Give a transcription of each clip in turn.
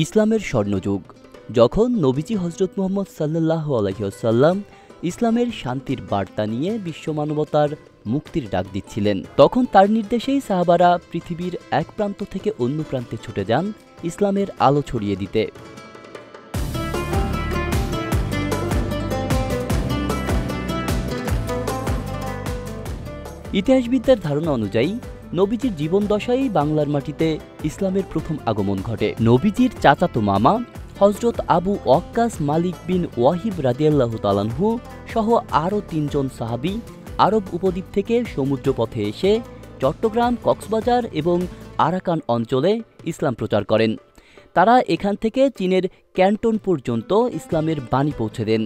ইসলামের স্বর্ণযুগ। যখন নবীজি হজরত মুহাম্মদ সাল্লাল্লাহু আলাইহি ওয়াসাল্লাম ইসলামের শান্তির বার্তা নিয়ে বিশ্ব মানবতার মুক্তির ডাক দিচ্ছিলেন, তখন তার নির্দেশেই সাহাবারা পৃথিবীর এক প্রান্ত থেকে অন্য প্রান্তে ছুটে যান ইসলামের আলো ছড়িয়ে দিতে। ইতিহাসবিদদের ধারণা অনুযায়ী নবীজির জীবনদশায় বাংলার মাটিতে ইসলামের প্রথম আগমন ঘটে। নবীজির চাচাতো মামা হজরত আবু ওয়াক্কাস মালিক বিন ওয়াহিব রাদিয়াল্লাহু তাআলা আনহু সহ আরও ৩ জন সাহাবী আরব উপদ্বীপ থেকে সমুদ্রপথে এসে চট্টগ্রাম, কক্সবাজার এবং আরাকান অঞ্চলে ইসলাম প্রচার করেন। তারা এখান থেকে চীনের ক্যান্টন পর্যন্ত ইসলামের বাণী পৌঁছে দেন।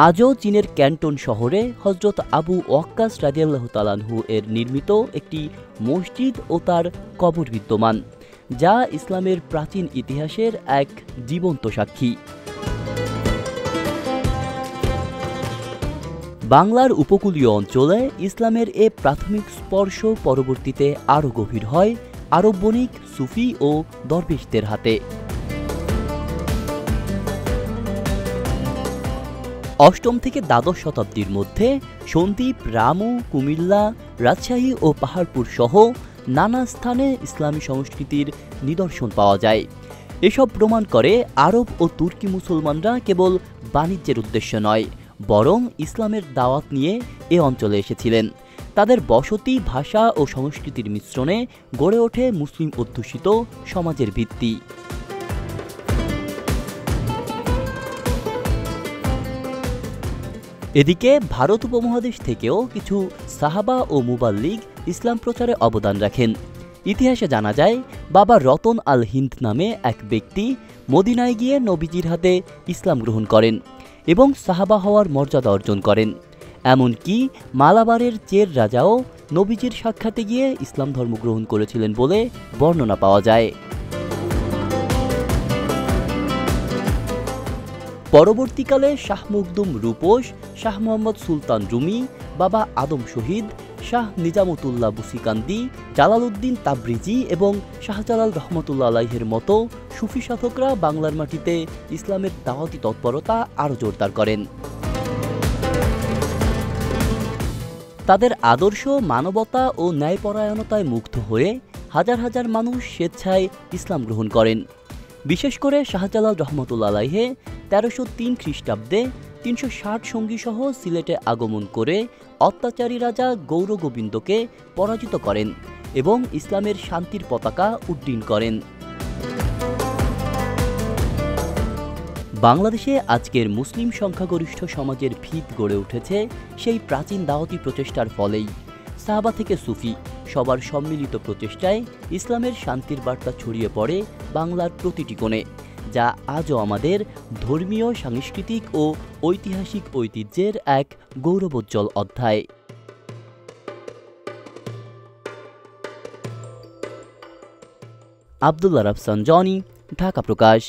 আজও চীনের ক্যান্টন শহরে হজরত আবু ওয়াক্কাস রাদিয়াল্লাহু তাআলা আনহু এর নির্মিত একটি মসজিদ ও তার কবর বিদ্যমান, যা ইসলামের প্রাচীন ইতিহাসের এক জীবন্ত সাক্ষী। বাংলার উপকূলীয় অঞ্চলে ইসলামের এ প্রাথমিক স্পর্শ পরবর্তীতে আরও গভীর হয় আরব বণিক, সুফি ও দরবেশদের হাতে। অষ্টম থেকে দ্বাদশ শতাব্দীর মধ্যে সন্দ্বীপ, রামু, কুমিল্লা, রাজশাহী ও পাহাড়পুর সহ নানা স্থানে ইসলামী সংস্কৃতির নিদর্শন পাওয়া যায়। এসব প্রমাণ করে আরব ও তুর্কি মুসলমানরা কেবল বাণিজ্যের উদ্দেশ্যে নয়, বরং ইসলামের দাওয়াত নিয়ে এ অঞ্চলে এসেছিলেন। তাদের বসতি, ভাষা ও সংস্কৃতির মিশ্রণে গড়ে ওঠে মুসলিম অধ্যুষিত সমাজের ভিত্তি। এদিকে ভারত উপমহাদেশ থেকেও কিছু সাহাবা ও মুবাল্লিগ ইসলাম প্রচারে অবদান রাখেন। ইতিহাসে জানা যায়, বাবা রতন আল হিন্দ নামে এক ব্যক্তি মদিনায় গিয়ে নবীজির হাতে ইসলাম গ্রহণ করেন এবং সাহাবা হওয়ার মর্যাদা অর্জন করেন। এমনকি মালাবারের চের রাজাও নবীজির সাক্ষাতে গিয়ে ইসলাম ধর্ম গ্রহণ করেছিলেন বলে বর্ণনা পাওয়া যায়। পরবর্তীকালে শাহ মখদুম রূপোশ, শাহ মোহাম্মদ সুলতান রুমি, বাবা আদম শহীদ, শাহ নিজামতুল্লাহ বুসিকান্দি, জালালউদ্দিন তাবরিজি এবং শাহজালাল রহমতুল্লাহ আলাইহির মতো সুফি সাধকরা বাংলার মাটিতে ইসলামের দাওয়াতি তৎপরতা আরও জোরদার করেন। তাদের আদর্শ, মানবতা ও ন্যায়পরায়ণতায় মুগ্ধ হয়ে হাজার হাজার মানুষ স্বেচ্ছায় ইসলাম গ্রহণ করেন। বিশেষ করে শাহজালাল রহমতুল্লাহ আলাইহি ১৩০৩ খ্রিস্টাব্দে ৩৬০ সঙ্গীসহ সিলেটে আগমন করে অত্যাচারী রাজা গৌরগোবিন্দকে পরাজিত করেন এবং ইসলামের শান্তির পতাকা উড্ডীন করেন। বাংলাদেশে আজকের মুসলিম সংখ্যাগরিষ্ঠ সমাজের ভিত গড়ে উঠেছে সেই প্রাচীন দাওয়াতি প্রচেষ্টার ফলেই। সাহাবা থেকে সুফি সবার সম্মিলিত প্রচেষ্টায় ইসলামের শান্তির বার্তা ছড়িয়ে পড়ে বাংলার প্রতিটি কোণে, যা আজও আমাদের ধর্মীয়, সাংস্কৃতিক ও ঐতিহাসিক ঐতিহ্যের এক গৌরবোজ্জ্বল অধ্যায়। আব্দুল্লাহ রাফসান জনি, ঢাকা প্রকাশ।